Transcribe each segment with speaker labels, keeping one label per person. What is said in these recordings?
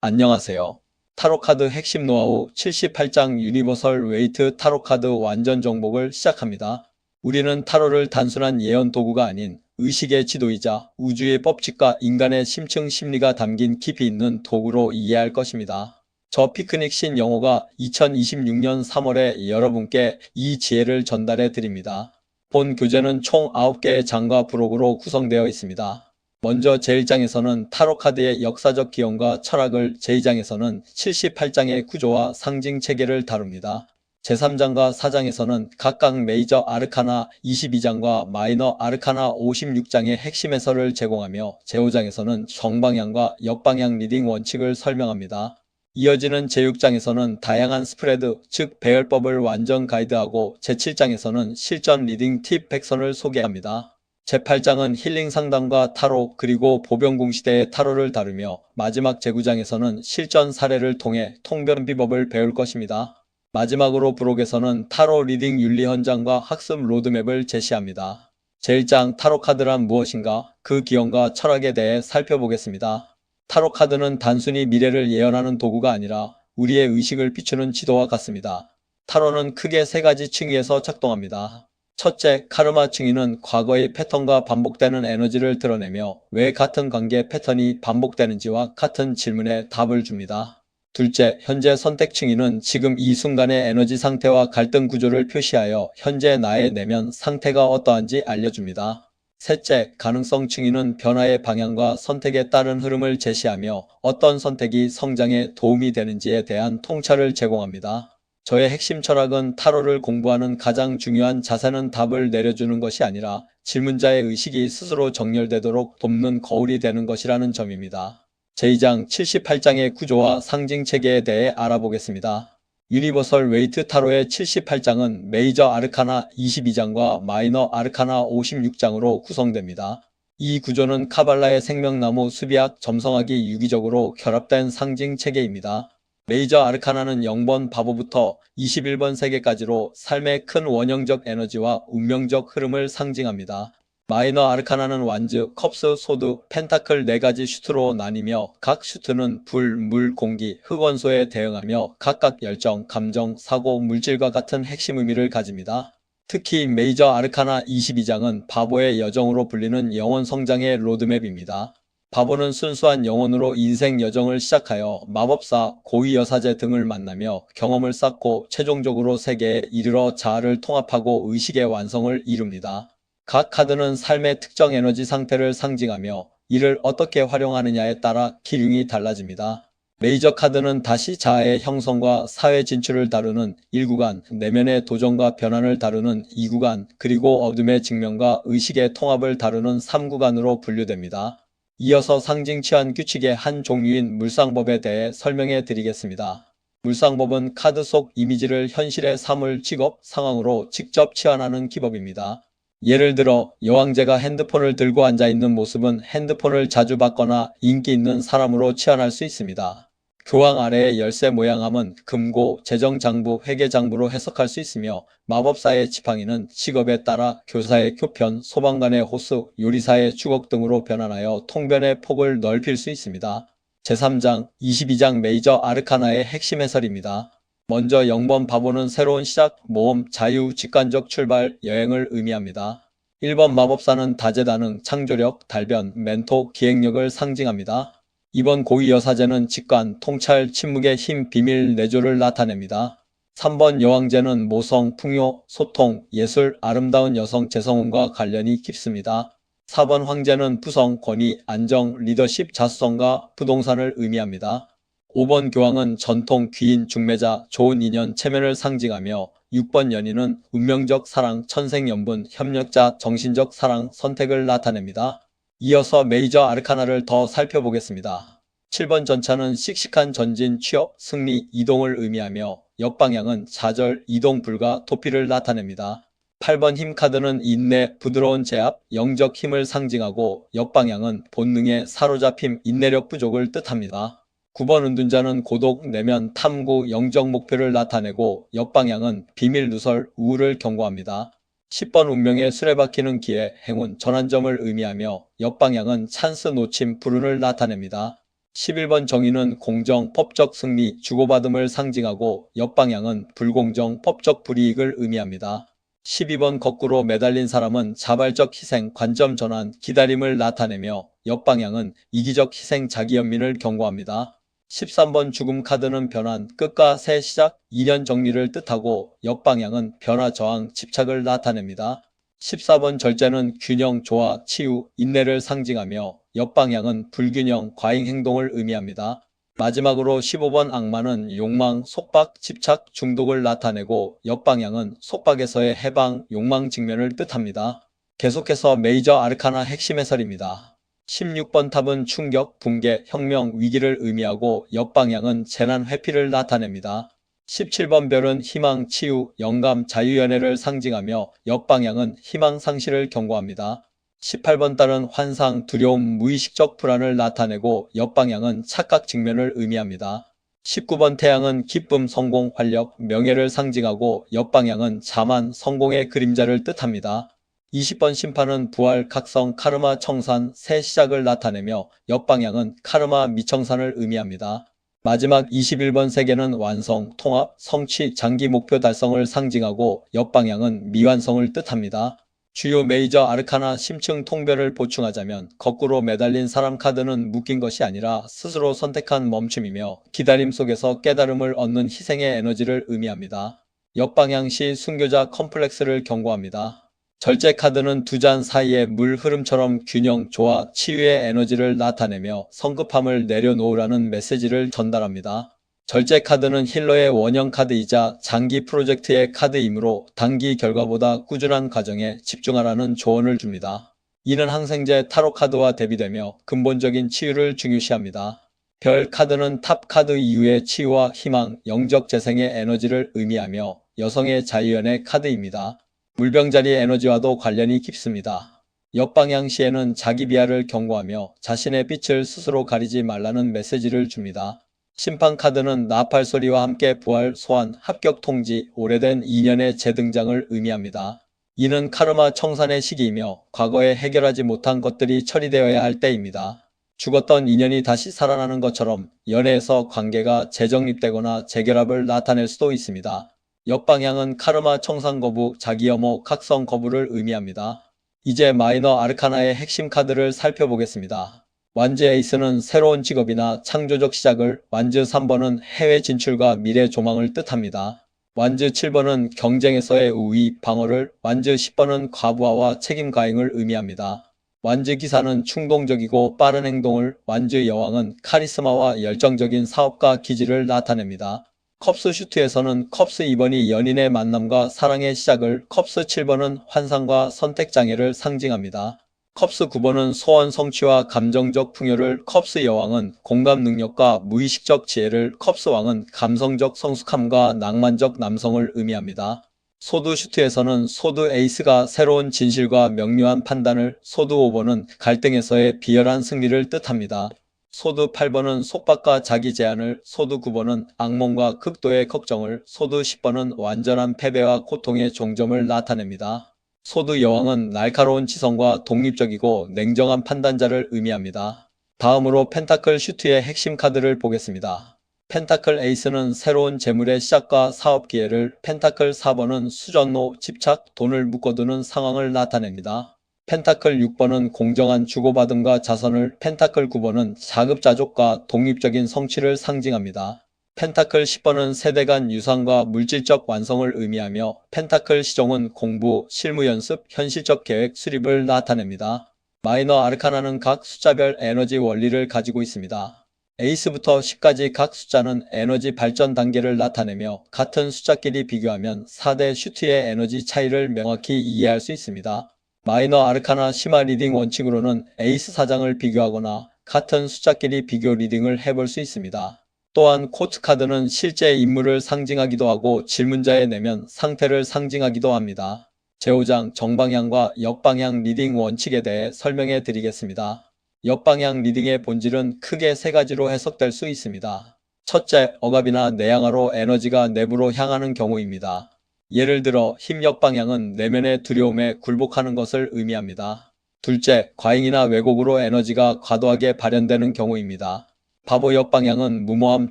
Speaker 1: 안녕하세요. 타로카드 핵심 노하우 78장 유니버설 웨이트 타로카드 완전 정복을 시작합니다. 우리는 타로를 단순한 예언 도구가 아닌 의식의 지도이자 우주의 법칙과 인간의 심층 심리가 담긴 깊이 있는 도구로 이해할 것입니다. 저 피크닉 신 영호가 2026년 3월에 여러분께 이 지혜를 전달해 드립니다. 본 교재는 총 9개의 장과 부록으로 구성되어 있습니다. 먼저 제1장에서는 타로카드의 역사적 기원과 철학을, 제2장에서는 78장의 구조와 상징 체계를 다룹니다. 제3장과 4장에서는 각각 메이저 아르카나 22장과 마이너 아르카나 56장의 핵심 해설을 제공하며 제5장에서는 정방향과 역방향 리딩 원칙을 설명합니다. 이어지는 제6장에서는 다양한 스프레드, 즉 배열법을 완전 가이드하고 제7장에서는 실전 리딩 팁 100선을 소개합니다. 제8장은 힐링 상담과 타로 그리고 보병궁 시대의 타로를 다루며 마지막 제9장에서는 실전 사례를 통해 통변 비법을 배울 것입니다. 마지막으로 부록에서는 타로 리딩 윤리 현장과 학습 로드맵을 제시합니다. 제1장 타로카드란 무엇인가? 그 기원과 철학에 대해 살펴보겠습니다. 타로카드는 단순히 미래를 예언하는 도구가 아니라 우리의 의식을 비추는 지도와 같습니다. 타로는 크게 세 가지 층위에서 작동합니다. 첫째, 카르마 층위는 과거의 패턴과 반복되는 에너지를 드러내며 왜 같은 관계 패턴이 반복되는지와 같은 질문에 답을 줍니다. 둘째, 현재 선택 층위는 지금 이 순간의 에너지 상태와 갈등 구조를 표시하여 현재 나의 내면 상태가 어떠한지 알려줍니다. 셋째, 가능성 층위는 변화의 방향과 선택에 따른 흐름을 제시하며 어떤 선택이 성장에 도움이 되는지에 대한 통찰을 제공합니다. 저의 핵심 철학은 타로를 공부하는 가장 중요한 자세는 답을 내려주는 것이 아니라 질문자의 의식이 스스로 정렬되도록 돕는 거울이 되는 것이라는 점입니다. 제2장 78장의 구조와 상징 체계에 대해 알아보겠습니다. 유니버설 웨이트 타로의 78장은 메이저 아르카나 22장과 마이너 아르카나 56장으로 구성됩니다. 이 구조는 카발라의 생명나무 수비학 점성학이 유기적으로 결합된 상징 체계입니다. 메이저 아르카나는 0번 바보부터 21번 세계까지로 삶의 큰 원형적 에너지와 운명적 흐름을 상징합니다. 마이너 아르카나는 완즈, 컵스, 소드, 펜타클 4가지 슈트로 나뉘며 각 슈트는 불, 물, 공기, 흑원소에 대응하며 각각 열정, 감정, 사고, 물질과 같은 핵심 의미를 가집니다. 특히 메이저 아르카나 22장은 바보의 여정으로 불리는 영혼 성장의 로드맵입니다. 바보는 순수한 영혼으로 인생 여정을 시작하여 마법사, 고위 여사제 등을 만나며 경험을 쌓고 최종적으로 세계에 이르러 자아를 통합하고 의식의 완성을 이룹니다. 각 카드는 삶의 특정 에너지 상태를 상징하며 이를 어떻게 활용하느냐에 따라 기능이 달라집니다. 메이저 카드는 다시 자아의 형성과 사회 진출을 다루는 1구간, 내면의 도전과 변환을 다루는 2구간, 그리고 어둠의 직면과 의식의 통합을 다루는 3구간으로 분류됩니다. 이어서 상징 치환 규칙의 한 종류인 물상법에 대해 설명해 드리겠습니다. 물상법은 카드 속 이미지를 현실의 사물, 직업, 상황으로 직접 치환하는 기법입니다. 예를 들어 여왕제가 핸드폰을 들고 앉아있는 모습은 핸드폰을 자주 받거나 인기 있는 사람으로 치환할 수 있습니다. 교황 아래의 열쇠 모양함은 금고, 재정장부, 회계장부로 해석할 수 있으며 마법사의 지팡이는 직업에 따라 교사의 교편, 소방관의 호수, 요리사의 주걱 등으로 변환하여 통변의 폭을 넓힐 수 있습니다. 제3장, 22장 메이저 아르카나의 핵심 해설입니다. 먼저 0번 바보는 새로운 시작, 모험, 자유, 직관적 출발, 여행을 의미합니다. 1번 마법사는 다재다능, 창조력, 달변, 멘토, 기획력을 상징합니다. 2번 고위 여사제는 직관, 통찰, 침묵의 힘, 비밀, 내조를 나타냅니다. 3번 여왕제는 모성, 풍요, 소통, 예술, 아름다운 여성 재성운과 관련이 깊습니다. 4번 황제는 부성, 권위, 안정, 리더십, 자수성과 부동산을 의미합니다. 5번 교황은 전통, 귀인, 중매자, 좋은 인연, 체면을 상징하며 6번 연인은 운명적 사랑, 천생연분, 협력자, 정신적 사랑, 선택을 나타냅니다. 이어서 메이저 아르카나를 더 살펴보겠습니다. 7번 전차는 씩씩한 전진, 취업, 승리, 이동을 의미하며 역방향은 좌절, 이동 불가, 도피를 나타냅니다. 8번 힘 카드는 인내, 부드러운 제압, 영적 힘을 상징하고 역방향은 본능의 사로잡힘, 인내력 부족을 뜻합니다. 9번 은둔자는 고독, 내면, 탐구, 영적 목표를 나타내고 역방향은 비밀 누설, 우울을 경고합니다. 10번 운명의 수레바퀴는 기회, 행운, 전환점을 의미하며 역방향은 찬스 놓침, 불운을 나타냅니다. 11번 정의는 공정, 법적 승리, 주고받음을 상징하고 역방향은 불공정, 법적 불이익을 의미합니다. 12번 거꾸로 매달린 사람은 자발적 희생, 관점 전환, 기다림을 나타내며 역방향은 이기적 희생, 자기연민을 경고합니다. 13번 죽음 카드는 변환, 끝과 새 시작, 이련 정리를 뜻하고 역방향은 변화, 저항, 집착을 나타냅니다. 14번 절제는 균형, 조화, 치유, 인내를 상징하며 역방향은 불균형, 과잉 행동을 의미합니다. 마지막으로 15번 악마는 욕망, 속박, 집착, 중독을 나타내고 역방향은 속박에서의 해방, 욕망 직면을 뜻합니다. 계속해서 메이저 아르카나 핵심 해설입니다. 16번 탑은 충격, 붕괴, 혁명, 위기를 의미하고 역방향은 재난 회피를 나타냅니다. 17번 별은 희망, 치유, 영감, 자유연애를 상징하며 역방향은 희망 상실을 경고합니다. 18번 달은 환상, 두려움, 무의식적 불안을 나타내고 역방향은 착각 직면을 의미합니다. 19번 태양은 기쁨, 성공, 활력, 명예를 상징하고 역방향은 자만, 성공의 그림자를 뜻합니다. 20번 심판은 부활, 각성, 카르마, 청산, 새 시작을 나타내며 역방향은 카르마, 미청산을 의미합니다. 마지막 21번 세계는 완성, 통합, 성취, 장기 목표 달성을 상징하고 역방향은 미완성을 뜻합니다. 주요 메이저 아르카나 심층 통별을 보충하자면 거꾸로 매달린 사람 카드는 묶인 것이 아니라 스스로 선택한 멈춤이며 기다림 속에서 깨달음을 얻는 희생의 에너지를 의미합니다. 역방향 시 순교자 컴플렉스를 경고합니다. 절제 카드는 두 잔 사이의 물 흐름처럼 균형, 조화, 치유의 에너지를 나타내며 성급함을 내려놓으라는 메시지를 전달합니다. 절제 카드는 힐러의 원형 카드이자 장기 프로젝트의 카드이므로 단기 결과보다 꾸준한 과정에 집중하라는 조언을 줍니다. 이는 항생제 타로 카드와 대비되며 근본적인 치유를 중요시합니다. 별 카드는 탑 카드 이후의 치유와 희망, 영적 재생의 에너지를 의미하며 여성의 자유연의 카드입니다. 물병자리 에너지와도 관련이 깊습니다. 역방향 시에는 자기 비하를 경고하며 자신의 빛을 스스로 가리지 말라는 메시지를 줍니다. 심판 카드는 나팔 소리와 함께 부활, 소환, 합격 통지, 오래된 인연의 재등장을 의미합니다. 이는 카르마 청산의 시기이며 과거에 해결하지 못한 것들이 처리되어야 할 때입니다. 죽었던 인연이 다시 살아나는 것처럼 연애에서 관계가 재정립되거나 재결합을 나타낼 수도 있습니다. 역방향은 카르마 청산 거부, 자기 혐오, 각성 거부를 의미합니다. 이제 마이너 아르카나의 핵심 카드를 살펴보겠습니다. 완즈 에이스는 새로운 직업이나 창조적 시작을, 완즈 3번은 해외 진출과 미래 조망을 뜻합니다. 완즈 7번은 경쟁에서의 우위, 방어를, 완즈 10번은 과부하와 책임 가행을 의미합니다. 완즈 기사는 충동적이고 빠른 행동을, 완즈 여왕은 카리스마와 열정적인 사업가 기질을 나타냅니다. 컵스 슈트에서는 컵스 2번이 연인의 만남과 사랑의 시작을, 컵스 7번은 환상과 선택 장애를 상징합니다. 컵스 9번은 소원 성취와 감정적 풍요를, 컵스 여왕은 공감 능력과 무의식적 지혜를, 컵스 왕은 감성적 성숙함과 낭만적 남성을 의미합니다. 소드 슈트에서는 소드 에이스가 새로운 진실과 명료한 판단을, 소드 5번은 갈등에서의 비열한 승리를 뜻합니다. 소드 8번은 속박과 자기 제한을, 소드 9번은 악몽과 극도의 걱정을, 소드 10번은 완전한 패배와 고통의 종점을 나타냅니다. 소드 여왕은 날카로운 지성과 독립적이고 냉정한 판단자를 의미합니다. 다음으로 펜타클 슈트의 핵심 카드를 보겠습니다. 펜타클 에이스는 새로운 재물의 시작과 사업 기회를, 펜타클 4번은 수전노, 집착, 돈을 묶어두는 상황을 나타냅니다. 펜타클 6번은 공정한 주고받음과 자선을, 펜타클 9번은 자급자족과 독립적인 성취를 상징합니다. 펜타클 10번은 세대 간 유산과 물질적 완성을 의미하며, 펜타클 시종은 공부, 실무 연습, 현실적 계획 수립을 나타냅니다. 마이너 아르카나는 각 숫자별 에너지 원리를 가지고 있습니다. 에이스부터 10까지 각 숫자는 에너지 발전 단계를 나타내며 같은 숫자끼리 비교하면 4대 슈트의 에너지 차이를 명확히 이해할 수 있습니다. 마이너 아르카나 심화 리딩 원칙으로는 에이스 4장을 비교하거나 같은 숫자끼리 비교 리딩을 해볼 수 있습니다. 또한 코트 카드는 실제 인물을 상징하기도 하고 질문자의 내면 상태를 상징하기도 합니다. 제5장 정방향과 역방향 리딩 원칙에 대해 설명해 드리겠습니다. 역방향 리딩의 본질은 크게 세 가지로 해석될 수 있습니다. 첫째, 억압이나 내향화로 에너지가 내부로 향하는 경우입니다. 예를 들어 힘 역방향은 내면의 두려움에 굴복하는 것을 의미합니다. 둘째, 과잉이나 왜곡으로 에너지가 과도하게 발현되는 경우입니다. 바보 역방향은 무모함,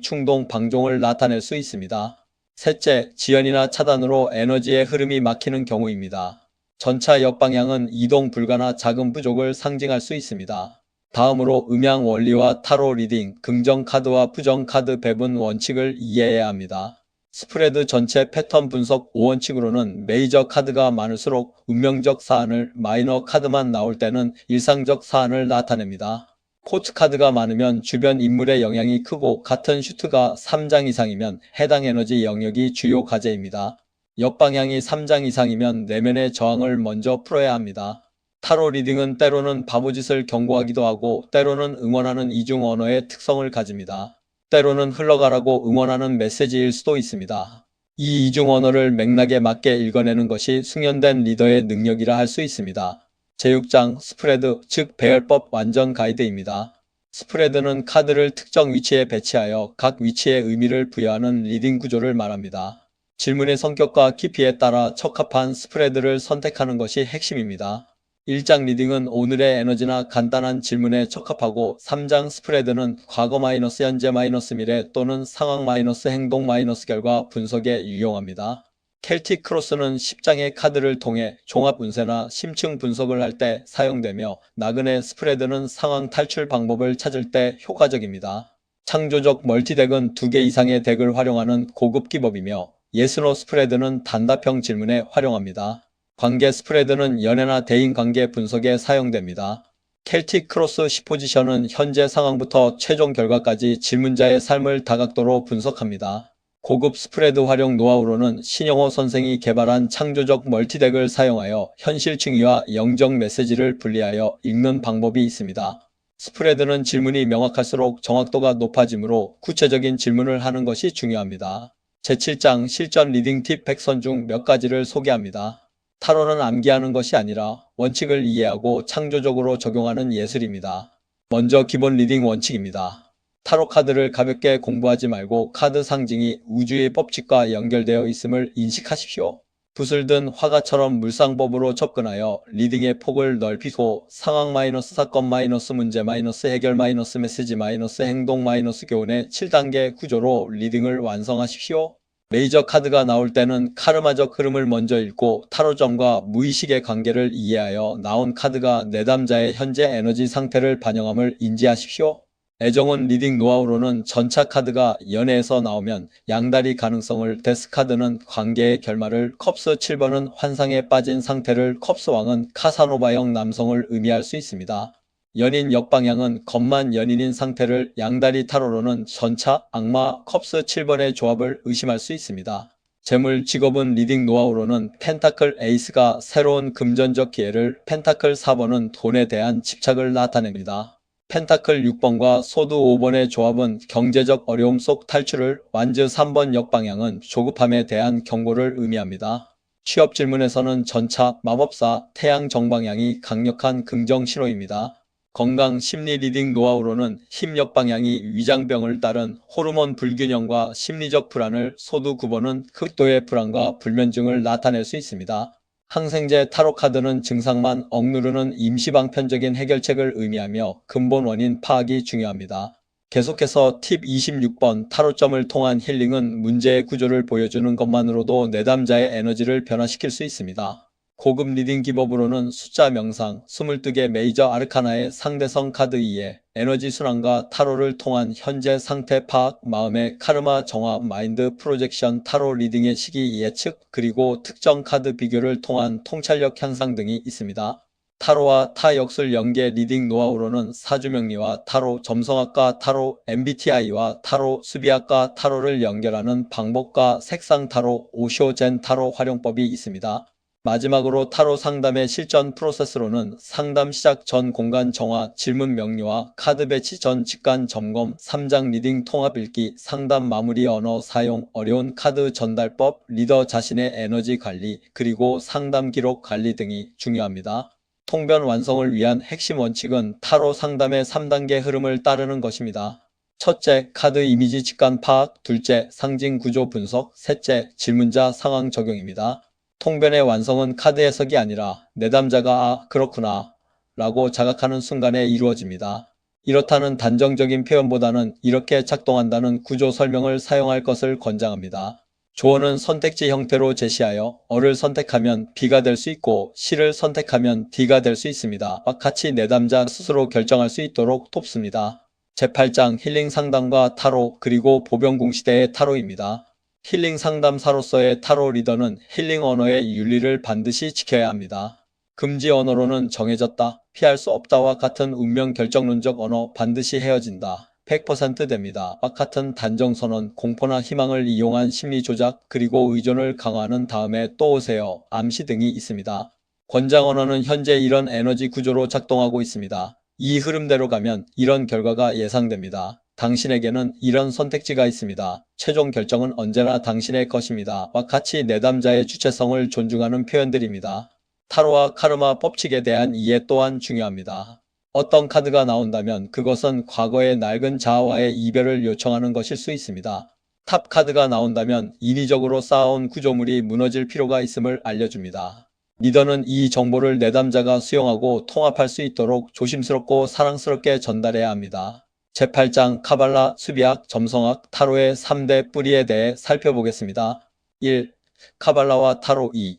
Speaker 1: 충동, 방종을 나타낼 수 있습니다. 셋째, 지연이나 차단으로 에너지의 흐름이 막히는 경우입니다. 전차 역방향은 이동 불가나 자금 부족을 상징할 수 있습니다. 다음으로 음양 원리와 타로 리딩, 긍정 카드와 부정 카드 배분 원칙을 이해해야 합니다. 스프레드 전체 패턴 분석 5원칙으로는 메이저 카드가 많을수록 운명적 사안을, 마이너 카드만 나올 때는 일상적 사안을 나타냅니다. 코트 카드가 많으면 주변 인물의 영향이 크고 같은 슈트가 3장 이상이면 해당 에너지 영역이 주요 과제입니다. 역방향이 3장 이상이면 내면의 저항을 먼저 풀어야 합니다. 타로 리딩은 때로는 바보짓을 경고하기도 하고 때로는 응원하는 이중 언어의 특성을 가집니다. 때로는 흘러가라고 응원하는 메시지일 수도 있습니다. 이 이중 언어를 맥락에 맞게 읽어내는 것이 숙련된 리더의 능력이라 할 수 있습니다. 제6장 스프레드, 즉 배열법 완전 가이드입니다. 스프레드는 카드를 특정 위치에 배치하여 각 위치의 의미를 부여하는 리딩 구조를 말합니다. 질문의 성격과 깊이에 따라 적합한 스프레드를 선택하는 것이 핵심입니다. 1장 리딩은 오늘의 에너지나 간단한 질문에 적합하고 3장 스프레드는 과거 마이너스 현재 마이너스 미래 또는 상황 마이너스 행동 마이너스 결과 분석에 유용합니다. 켈틱 크로스는 10장의 카드를 통해 종합 운세나 심층 분석을 할 때 사용되며 나그네 스프레드는 상황 탈출 방법을 찾을 때 효과적입니다. 창조적 멀티덱은 2개 이상의 덱을 활용하는 고급 기법이며 예스노 스프레드는 단답형 질문에 활용합니다. 관계 스프레드는 연애나 대인관계 분석에 사용됩니다. 켈틱 크로스 10포지션은 현재 상황부터 최종 결과까지 질문자의 삶을 다각도로 분석합니다. 고급 스프레드 활용 노하우로는 신영호 선생이 개발한 창조적 멀티덱을 사용하여 현실 층위와 영정 메시지를 분리하여 읽는 방법이 있습니다. 스프레드는 질문이 명확할수록 정확도가 높아지므로 구체적인 질문을 하는 것이 중요합니다. 제7장 실전 리딩 팁 100선 중 몇 가지를 소개합니다. 타로는 암기하는 것이 아니라 원칙을 이해하고 창조적으로 적용하는 예술입니다. 먼저 기본 리딩 원칙입니다. 타로 카드를 가볍게 공부하지 말고 카드 상징이 우주의 법칙과 연결되어 있음을 인식하십시오. 붓을 든 화가처럼 물상법으로 접근하여 리딩의 폭을 넓히고 상황 마이너스 사건 마이너스 문제 마이너스 해결 마이너스 메시지 마이너스 행동 마이너스 교훈의 7단계 구조로 리딩을 완성하십시오. 메이저 카드가 나올 때는 카르마적 흐름을 먼저 읽고 타로점과 무의식의 관계를 이해하여 나온 카드가 내담자의 현재 에너지 상태를 반영함을 인지하십시오. 애정원 리딩 노하우로는 전차 카드가 연애에서 나오면 양다리 가능성을, 데스 카드는 관계의 결말을, 컵스 7번은 환상에 빠진 상태를, 컵스 왕은 카사노바형 남성을 의미할 수 있습니다. 연인 역방향은 겉만 연인인 상태를, 양다리 타로로는 전차, 악마, 컵스 7번의 조합을 의심할 수 있습니다. 재물, 직업은 리딩 노하우로는 펜타클 에이스가 새로운 금전적 기회를, 펜타클 4번은 돈에 대한 집착을 나타냅니다. 펜타클 6번과 소드 5번의 조합은 경제적 어려움 속 탈출을, 완즈 3번 역방향은 조급함에 대한 경고를 의미합니다. 취업 질문에서는 전차, 마법사, 태양 정방향이 강력한 긍정 신호입니다. 건강 심리 리딩 노하우로는 힘 역방향이 위장병을 따른 호르몬 불균형과 심리적 불안을, 소드 9번은 극도의 불안과 불면증을 나타낼 수 있습니다. 항생제 타로 카드는 증상만 억누르는 임시방편적인 해결책을 의미하며 근본 원인 파악이 중요합니다. 계속해서 팁 26번 타로점을 통한 힐링은 문제의 구조를 보여주는 것만으로도 내담자의 에너지를 변화시킬 수 있습니다. 고급 리딩 기법으로는 숫자 명상, 22개 메이저 아르카나의 상대성 카드 이해, 에너지 순환과 타로를 통한 현재 상태 파악, 마음의 카르마 정화, 마인드 프로젝션, 타로 리딩의 시기 예측, 그리고 특정 카드 비교를 통한 통찰력 향상 등이 있습니다. 타로와 타 역술 연계 리딩 노하우로는 사주명리와 타로 점성학과 타로 MBTI와 타로 수비학과 타로를 연결하는 방법과 색상 타로, 오쇼 젠 타로 활용법이 있습니다. 마지막으로 타로 상담의 실전 프로세스로는 상담 시작 전 공간 정화, 질문 명료화, 카드 배치 전 직관 점검, 3장 리딩 통합 읽기, 상담 마무리 언어 사용, 어려운 카드 전달법, 리더 자신의 에너지 관리, 그리고 상담 기록 관리 등이 중요합니다. 통변 완성을 위한 핵심 원칙은 타로 상담의 3단계 흐름을 따르는 것입니다. 첫째, 카드 이미지 직관 파악, 둘째, 상징 구조 분석, 셋째, 질문자 상황 적용입니다. 통변의 완성은 카드 해석이 아니라 내담자가 아, 그렇구나 라고 자각하는 순간에 이루어집니다. 이렇다는 단정적인 표현보다는 이렇게 작동한다는 구조 설명을 사용할 것을 권장합니다. 조어는 선택지 형태로 제시하여 어를 선택하면 B가 될 수 있고 C를 선택하면 D가 될 수 있습니다. 와 같이 내담자 스스로 결정할 수 있도록 돕습니다. 제8장 힐링 상담과 타로 그리고 보병궁 시대의 타로입니다. 힐링 상담사로서의 타로 리더는 힐링 언어의 윤리를 반드시 지켜야 합니다. 금지 언어로는 정해졌다, 피할 수 없다와 같은 운명 결정론적 언어 반드시 헤어진다. 100% 됩니다. 와 같은 단정선언, 공포나 희망을 이용한 심리 조작, 그리고 의존을 강화하는 다음에 또 오세요, 암시 등이 있습니다. 권장 언어는 현재 이런 에너지 구조로 작동하고 있습니다. 이 흐름대로 가면 이런 결과가 예상됩니다. 당신에게는 이런 선택지가 있습니다. 최종 결정은 언제나 당신의 것입니다. 와 같이 내담자의 주체성을 존중하는 표현들입니다. 타로와 카르마 법칙에 대한 이해 또한 중요합니다. 어떤 카드가 나온다면 그것은 과거의 낡은 자아와의 이별을 요청하는 것일 수 있습니다. 탑 카드가 나온다면 인위적으로 쌓아온 구조물이 무너질 필요가 있음을 알려줍니다. 리더는 이 정보를 내담자가 수용하고 통합할 수 있도록 조심스럽고 사랑스럽게 전달해야 합니다. 제8장 카발라, 수비학, 점성학, 타로의 3대 뿌리에 대해 살펴보겠습니다. 1. 카발라와 타로. 2.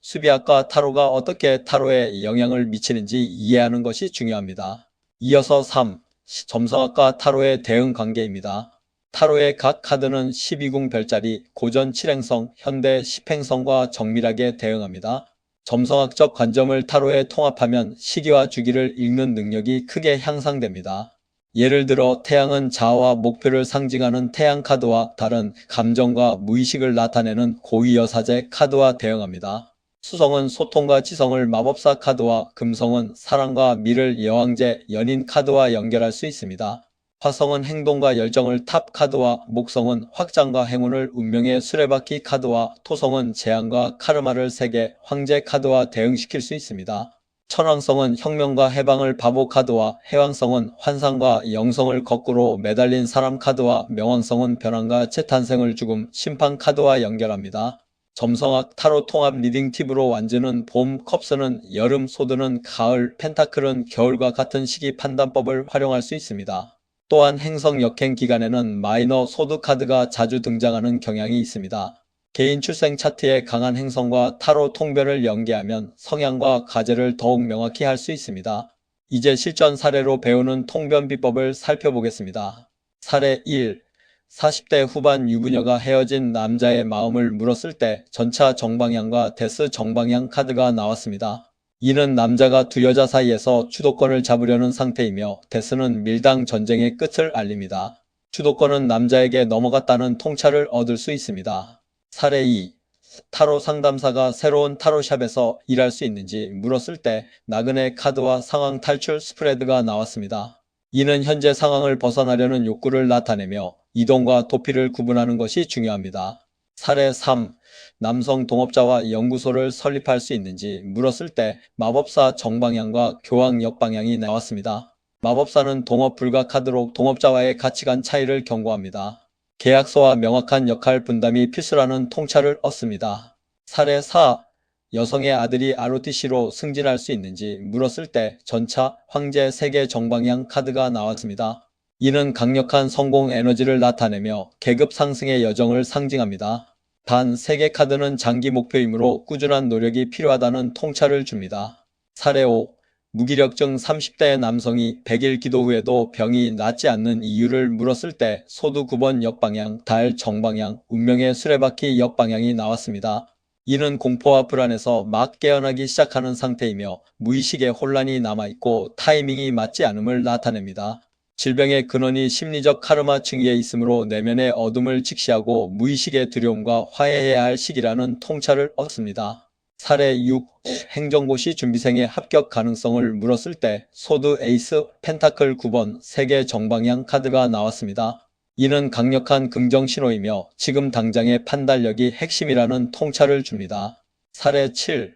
Speaker 1: 수비학과 타로가 어떻게 타로에 영향을 미치는지 이해하는 것이 중요합니다. 이어서 3. 점성학과 타로의 대응 관계입니다. 타로의 각 카드는 12궁 별자리, 고전 7행성, 현대 10행성과 정밀하게 대응합니다. 점성학적 관점을 타로에 통합하면 시기와 주기를 읽는 능력이 크게 향상됩니다. 예를 들어 태양은 자아와 목표를 상징하는 태양 카드와 다른 감정과 무의식을 나타내는 고위여사제 카드와 대응합니다. 수성은 소통과 지성을 마법사 카드와, 금성은 사랑과 미를 여왕제, 연인 카드와 연결할 수 있습니다. 화성은 행동과 열정을 탑 카드와, 목성은 확장과 행운을 운명의 수레바퀴 카드와, 토성은 재앙과 카르마를 세계, 황제 카드와 대응시킬 수 있습니다. 천왕성은 혁명과 해방을 바보 카드와, 해왕성은 환상과 영성을 거꾸로 매달린 사람 카드와, 명왕성은 변환과 재탄생을 죽음, 심판 카드와 연결합니다. 점성학 타로 통합 리딩 팁으로 완즈는 봄, 컵스는 여름, 소드는 가을, 펜타클은 겨울과 같은 시기 판단법을 활용할 수 있습니다. 또한 행성 역행 기간에는 마이너 소드 카드가 자주 등장하는 경향이 있습니다. 개인 출생 차트에 강한 행성과 타로 통변을 연계하면 성향과 과제를 더욱 명확히 할 수 있습니다. 이제 실전 사례로 배우는 통변 비법을 살펴보겠습니다. 사례 1. 40대 후반 유부녀가 헤어진 남자의 마음을 물었을 때 전차 정방향과 데스 정방향 카드가 나왔습니다. 이는 남자가 두 여자 사이에서 주도권을 잡으려는 상태이며 데스는 밀당 전쟁의 끝을 알립니다. 주도권은 남자에게 넘어갔다는 통찰을 얻을 수 있습니다. 사례 2. 타로 상담사가 새로운 타로샵에서 일할 수 있는지 물었을 때 나그네 카드와 상황 탈출 스프레드가 나왔습니다. 이는 현재 상황을 벗어나려는 욕구를 나타내며 이동과 도피를 구분하는 것이 중요합니다. 사례 3. 남성 동업자와 연구소를 설립할 수 있는지 물었을 때 마법사 정방향과 교황 역방향이 나왔습니다. 마법사는 동업 불가 카드로 동업자와의 가치관 차이를 경고합니다. 계약서와 명확한 역할 분담이 필수라는 통찰을 얻습니다. 사례 4. 여성의 아들이 ROTC로 승진할 수 있는지 물었을 때 전차 황제 세계 정방향 카드가 나왔습니다. 이는 강력한 성공 에너지를 나타내며 계급 상승의 여정을 상징합니다. 단, 세계 카드는 장기 목표이므로 꾸준한 노력이 필요하다는 통찰을 줍니다. 사례 5. 무기력증 30대 남성이 100일 기도 후에도 병이 낫지 않는 이유를 물었을 때 소두 9번 역방향, 달 정방향, 운명의 수레바퀴 역방향이 나왔습니다. 이는 공포와 불안에서 막 깨어나기 시작하는 상태이며 무의식의 혼란이 남아있고 타이밍이 맞지 않음을 나타냅니다. 질병의 근원이 심리적 카르마 층위에 있으므로 내면의 어둠을 직시하고 무의식의 두려움과 화해해야 할 시기라는 통찰을 얻습니다. 사례 6. 행정고시 준비생의 합격 가능성을 물었을 때 소드 에이스 펜타클 9번 세계 정방향 카드가 나왔습니다. 이는 강력한 긍정 신호이며 지금 당장의 판단력이 핵심이라는 통찰을 줍니다. 사례 7.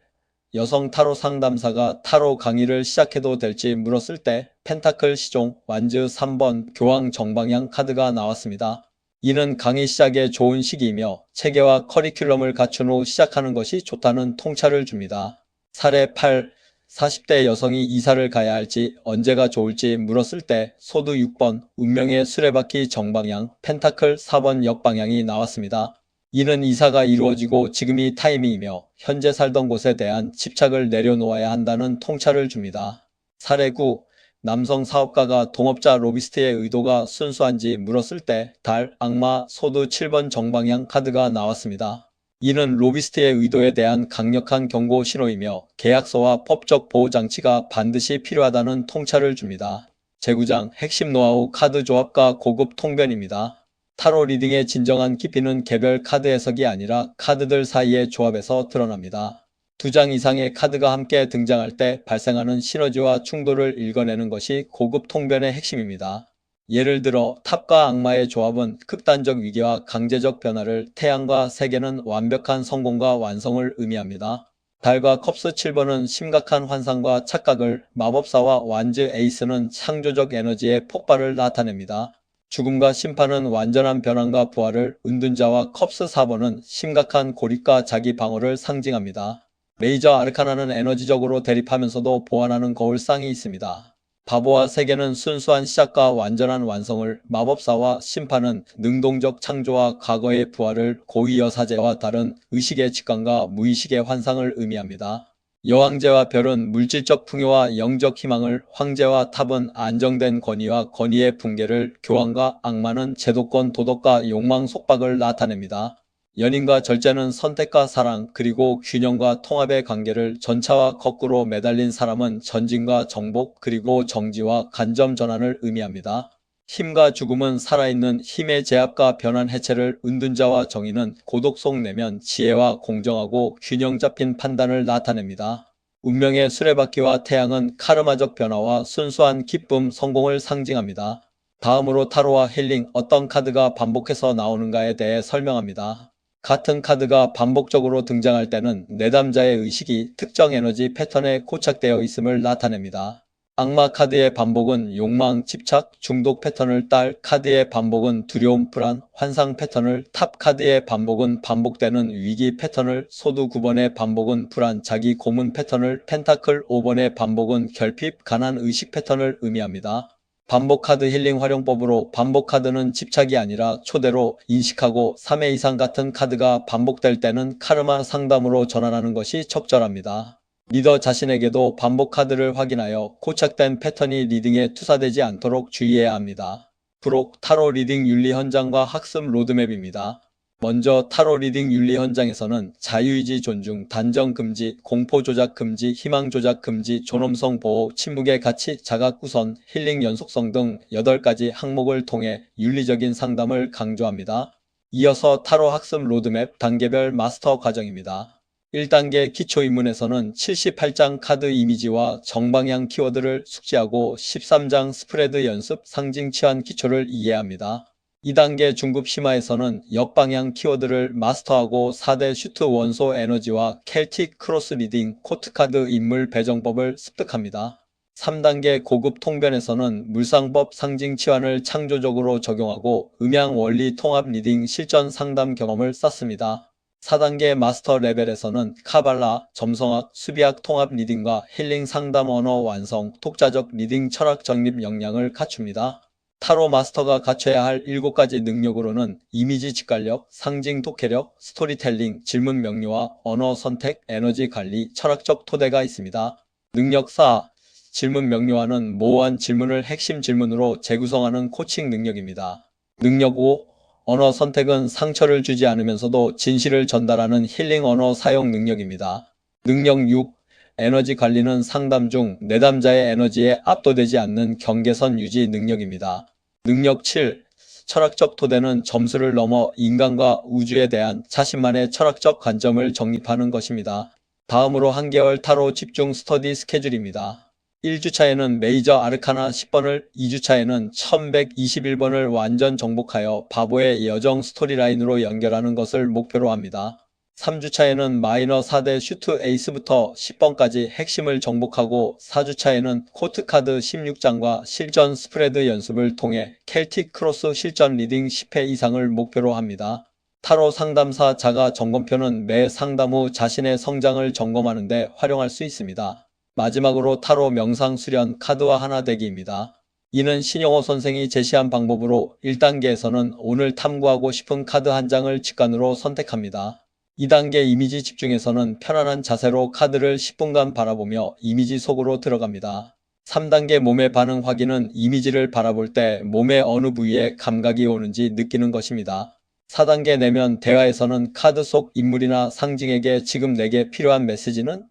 Speaker 1: 여성 타로 상담사가 타로 강의를 시작해도 될지 물었을 때 펜타클 시종 완즈 3번 교황 정방향 카드가 나왔습니다. 이는 강의 시작에 좋은 시기이며 체계와 커리큘럼을 갖춘 후 시작하는 것이 좋다는 통찰을 줍니다. 사례 8. 40대 여성이 이사를 가야 할지 언제가 좋을지 물었을 때 소드 6번 운명의 수레바퀴 정방향, 펜타클 4번 역방향이 나왔습니다. 이는 이사가 이루어지고 지금이 타이밍이며 현재 살던 곳에 대한 집착을 내려놓아야 한다는 통찰을 줍니다. 사례 9. 남성 사업가가 동업자 로비스트의 의도가 순수한지 물었을 때 달, 악마, 소드 7번 정방향 카드가 나왔습니다. 이는 로비스트의 의도에 대한 강력한 경고 신호이며 계약서와 법적 보호장치가 반드시 필요하다는 통찰을 줍니다. 제9장 핵심 노하우 카드 조합과 고급 통변입니다. 타로 리딩의 진정한 깊이는 개별 카드 해석이 아니라 카드들 사이의 조합에서 드러납니다. 2장 이상의 카드가 함께 등장할 때 발생하는 시너지와 충돌을 읽어내는 것이 고급 통변의 핵심입니다. 예를 들어 탑과 악마의 조합은 극단적 위기와 강제적 변화를, 태양과 세계는 완벽한 성공과 완성을 의미합니다. 달과 컵스 7번은 심각한 환상과 착각을, 마법사와 완즈 에이스는 창조적 에너지의 폭발을 나타냅니다. 죽음과 심판은 완전한 변환과 부활을, 은둔자와 컵스 4번은 심각한 고립과 자기 방어를 상징합니다. 메이저 아르카나는 에너지적으로 대립하면서도 보완하는 거울상이 있습니다. 바보와 세계는 순수한 시작과 완전한 완성을, 마법사와 심판은 능동적 창조와 과거의 부활을, 고위 여사제와 다른 의식의 직관과 무의식의 환상을 의미합니다. 여왕제와 별은 물질적 풍요와 영적 희망을, 황제와 탑은 안정된 권위와 권위의 붕괴를, 교황과 악마는 제도권 도덕과 욕망 속박을 나타냅니다. 연인과 절제는 선택과 사랑, 그리고 균형과 통합의 관계를, 전차와 거꾸로 매달린 사람은 전진과 정복, 그리고 정지와 간접 전환을 의미합니다. 힘과 죽음은 살아있는 힘의 제압과 변환 해체를, 은둔자와 정의는 고독 속 내면 지혜와 공정하고 균형 잡힌 판단을 나타냅니다. 운명의 수레바퀴와 태양은 카르마적 변화와 순수한 기쁨, 성공을 상징합니다. 다음으로 타로와 힐링, 어떤 카드가 반복해서 나오는가에 대해 설명합니다. 같은 카드가 반복적으로 등장할 때는 내담자의 의식이 특정 에너지 패턴에 고착되어 있음을 나타냅니다. 악마 카드의 반복은 욕망, 집착, 중독 패턴을, 딸 카드의 반복은 두려움, 불안, 환상 패턴을, 탑 카드의 반복은 반복되는 위기 패턴을, 소드 9번의 반복은 불안, 자기 고문 패턴을, 펜타클 5번의 반복은 결핍, 가난 의식 패턴을 의미합니다. 반복 카드 힐링 활용법으로 반복 카드는 집착이 아니라 초대로 인식하고 3회 이상 같은 카드가 반복될 때는 카르마 상담으로 전환하는 것이 적절합니다. 리더 자신에게도 반복 카드를 확인하여 고착된 패턴이 리딩에 투사되지 않도록 주의해야 합니다. 부록 타로 리딩 윤리 현장과 학습 로드맵입니다. 먼저 타로 리딩 윤리 현장에서는 자유의지 존중, 단정 금지, 공포 조작 금지, 희망 조작 금지, 존엄성 보호, 침묵의 가치, 자각 구선, 힐링 연속성 등 8가지 항목을 통해 윤리적인 상담을 강조합니다. 이어서 타로 학습 로드맵 단계별 마스터 과정입니다. 1단계 기초 입문에서는 78장 카드 이미지와 정방향 키워드를 숙지하고 13장 스프레드 연습 상징 치환 기초를 이해합니다. 2단계 중급 심화에서는 역방향 키워드를 마스터하고 4대 슈트 원소 에너지와 켈틱 크로스 리딩, 코트카드 인물 배정법을 습득합니다. 3단계 고급 통변에서는 물상법 상징 치환을 창조적으로 적용하고 음양 원리 통합 리딩 실전 상담 경험을 쌓습니다. 4단계 마스터 레벨에서는 카발라, 점성학, 수비학 통합 리딩과 힐링 상담 언어 완성, 독자적 리딩 철학 정립 역량을 갖춥니다. 타로 마스터가 갖춰야 할 7가지 능력으로는 이미지 직관력, 상징 독해력, 스토리텔링, 질문 명료화, 언어 선택, 에너지 관리, 철학적 토대가 있습니다. 능력 4. 질문 명료화는 모호한 질문을 핵심 질문으로 재구성하는 코칭 능력입니다. 능력 5. 언어 선택은 상처를 주지 않으면서도 진실을 전달하는 힐링 언어 사용 능력입니다. 능력 6. 에너지 관리는 상담 중 내담자의 에너지에 압도되지 않는 경계선 유지 능력입니다. 능력 7. 철학적 토대는 점수를 넘어 인간과 우주에 대한 자신만의 철학적 관점을 정립하는 것입니다. 다음으로 한개월 타로 집중 스터디 스케줄입니다. 1주차에는 메이저 아르카나 10번을, 2주차에는 1121번을 완전 정복하여 바보의 여정 스토리라인으로 연결하는 것을 목표로 합니다. 3주차에는 마이너 4대 슈트 에이스부터 10번까지 핵심을 정복하고 4주차에는 코트카드 16장과 실전 스프레드 연습을 통해 켈틱 크로스 실전 리딩 10회 이상을 목표로 합니다. 타로 상담사 자가 점검표는 매 상담 후 자신의 성장을 점검하는 데 활용할 수 있습니다. 마지막으로 타로 명상 수련 카드와 하나 되기입니다. 이는 신영호 선생이 제시한 방법으로 1단계에서는 오늘 탐구하고 싶은 카드 한 장을 직관으로 선택합니다. 2단계 이미지 집중에서는 편안한 자세로 카드를 10분간 바라보며 이미지 속으로 들어갑니다. 3단계 몸의 반응 확인은 이미지를 바라볼 때 몸의 어느 부위에 감각이 오는지 느끼는 것입니다. 4단계 내면 대화에서는 카드 속 인물이나 상징에게 지금 내게 필요한 메시지는?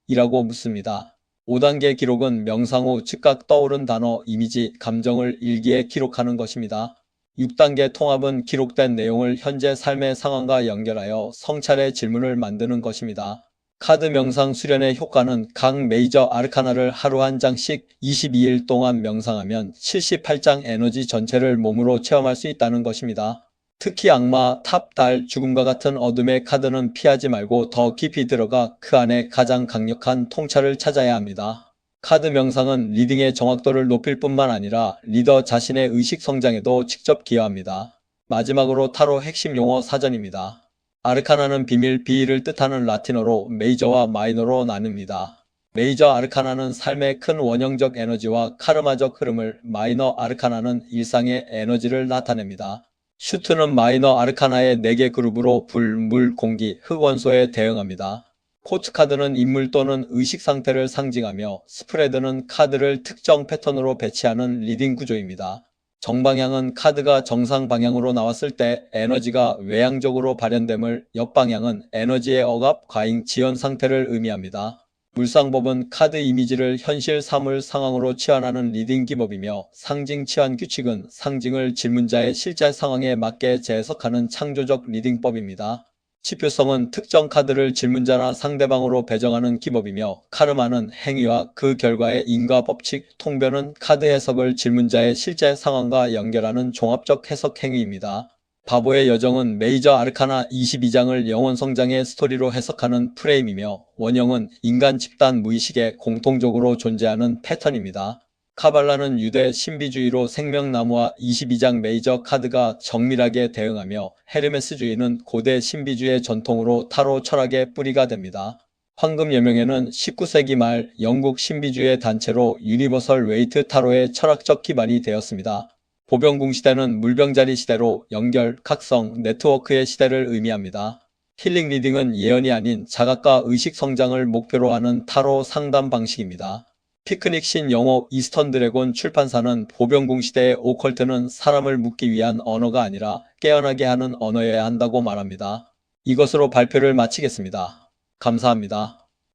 Speaker 1: 이라고 묻습니다. 5단계 기록은 명상 후 즉각 떠오른 단어, 이미지, 감정을 일기에 기록하는 것입니다. 6단계 통합은 기록된 내용을 현재 삶의 상황과 연결하여 성찰의 질문을 만드는 것입니다. 카드 명상 수련의 효과는 각 메이저 아르카나를 하루 한 장씩 22일 동안 명상하면 78장 에너지 전체를 몸으로 체험할 수 있다는 것입니다. 특히 악마, 탑, 달, 죽음과 같은 어둠의 카드는 피하지 말고 더 깊이 들어가 그 안에 가장 강력한 통찰을 찾아야 합니다. 카드 명상은 리딩의 정확도를 높일 뿐만 아니라 리더 자신의 의식 성장에도 직접 기여합니다. 마지막으로 타로 핵심 용어 사전입니다. 아르카나는 비밀, 비의를 뜻하는 라틴어로 메이저와 마이너로 나뉩니다. 메이저 아르카나는 삶의 큰 원형적 에너지와 카르마적 흐름을, 마이너 아르카나는 일상의 에너지를 나타냅니다. 슈트는 마이너 아르카나의 4개 그룹으로 불, 물, 공기, 흙 원소에 대응합니다. 코트 카드는 인물 또는 의식 상태를 상징하며 스프레드는 카드를 특정 패턴으로 배치하는 리딩 구조입니다. 정방향은 카드가 정상 방향으로 나왔을 때 에너지가 외향적으로 발현됨을, 역방향은 에너지의 억압, 과잉, 지연 상태를 의미합니다. 물상법은 카드 이미지를 현실 사물 상황으로 치환하는 리딩 기법이며, 상징 치환 규칙은 상징을 질문자의 실제 상황에 맞게 재해석하는 창조적 리딩법입니다. 치표성은 특정 카드를 질문자나 상대방으로 배정하는 기법이며, 카르마는 행위와 그 결과의 인과 법칙, 통변은 카드 해석을 질문자의 실제 상황과 연결하는 종합적 해석 행위입니다. 바보의 여정은 메이저 아르카나 22장을 영혼 성장의 스토리로 해석하는 프레임이며, 원형은 인간 집단 무의식에 공통적으로 존재하는 패턴입니다. 카발라는 유대 신비주의로 생명나무와 22장 메이저 카드가 정밀하게 대응하며, 헤르메스주의는 고대 신비주의 전통으로 타로 철학의 뿌리가 됩니다. 황금여명에는 19세기 말 영국 신비주의 단체로 유니버설 웨이트 타로의 철학적 기반이 되었습니다. 보병궁 시대는 물병자리 시대로 연결, 각성, 네트워크의 시대를 의미합니다. 힐링 리딩은 예언이 아닌 자각과 의식 성장을 목표로 하는 타로 상담 방식입니다. 피크닉 신 영어 이스턴 드래곤 출판사는 보병궁 시대의 오컬트는 사람을 묶기 위한 언어가 아니라 깨어나게 하는 언어여야 한다고 말합니다. 이것으로 발표를 마치겠습니다. 감사합니다.